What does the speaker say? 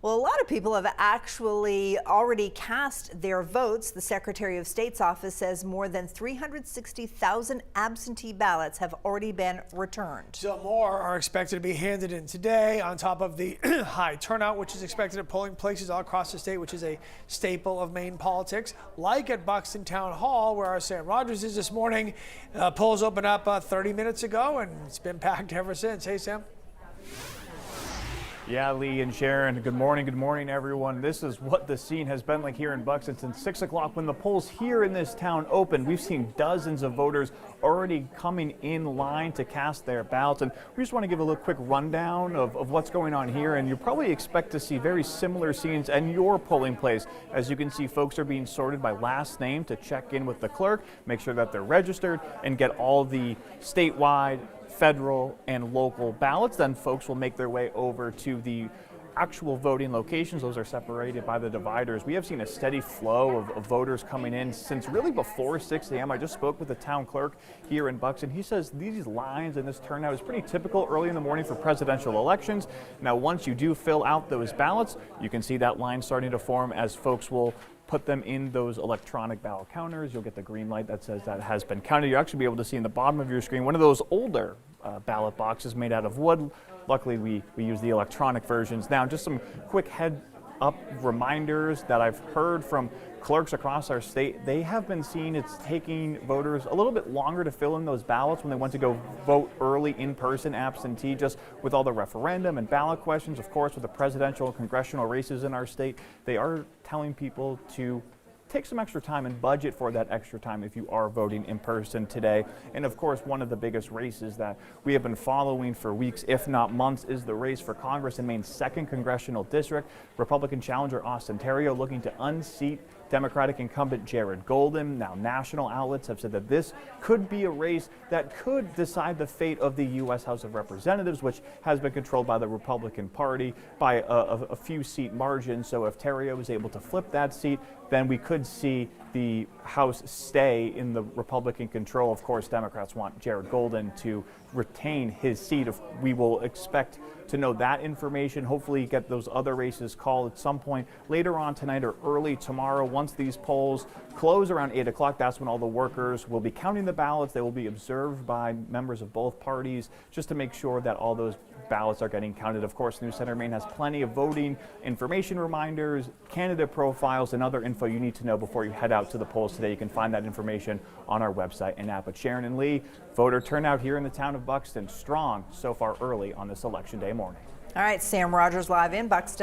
Well, a lot of people have actually already cast their votes. The Secretary of State's office says more than 360,000 absentee ballots have already been returned. Still more are expected to be handed in today, on top of the high turnout, which is expected at polling places all across the state, which is a staple of Maine politics, like at Buxton Town Hall, where our Sam Rogers is this morning. Polls opened up 30 minutes ago, and it's been packed ever since. Hey, Sam. Yeah, Lee and Sharon, good morning, everyone. This is what the scene has been like here in Buxton since 6 o'clock when the polls here in this town opened. We've seen dozens of voters already coming in line to cast their ballots, and we just want to give a little quick rundown of what's going on here. And you probably expect to see very similar scenes in your polling place. As you can see, folks are being sorted by last name to check in with the clerk, make sure that they're registered, and get all the statewide, federal, and local ballots. Then folks will make their way over to the actual voting locations. Those are separated by the dividers. We have seen a steady flow of voters coming in since really before 6 a.m. I just spoke with the town clerk here in Buxton. He says these lines and this turnout is pretty typical early in the morning for presidential elections. Now, once you do fill out those ballots, you can see that line starting to form as folks will put them in those electronic ballot counters. You'll get the green light that says that has been counted. You'll actually be able to see in the bottom of your screen one of those older ballot boxes made out of wood. Luckily, we use the electronic versions now. Just some quick head up reminders that I've heard from clerks across our state. They have been seeing it's taking voters a little bit longer to fill in those ballots when they want to go vote early in person absentee, just with all the referendum and ballot questions. Of course, with the presidential and congressional races in our state, they are telling people to take some extra time and budget for that extra time if you are voting in person today. And of course, one of the biggest races that we have been following for weeks, if not months, is the race for Congress in Maine's 2nd Congressional District. Republican challenger Austin Terrio looking to unseat Democratic incumbent Jared Golden. Now, national outlets have said that this could be a race that could decide the fate of the U.S. House of Representatives, which has been controlled by the Republican Party by a few seat margin. So if Terrio is able to flip that seat, then we could see the House stay in the Republican control. Of course, Democrats want Jared Golden to retain his seat. We will expect to know that information, hopefully get those other races called at some point later on tonight or early tomorrow. Once these polls close around 8 o'clock, that's when all the workers will be counting the ballots. They will be observed by members of both parties just to make sure that all those ballots are getting counted. Of course, News Center Maine has plenty of voting information reminders, candidate profiles, and other info you need to know before you head out to the polls today. You can find that information on our website and app. But Sharon and Lee, voter turnout here in the town of Buxton strong so far early on this election day morning. All right, Sam Rogers live in Buxton.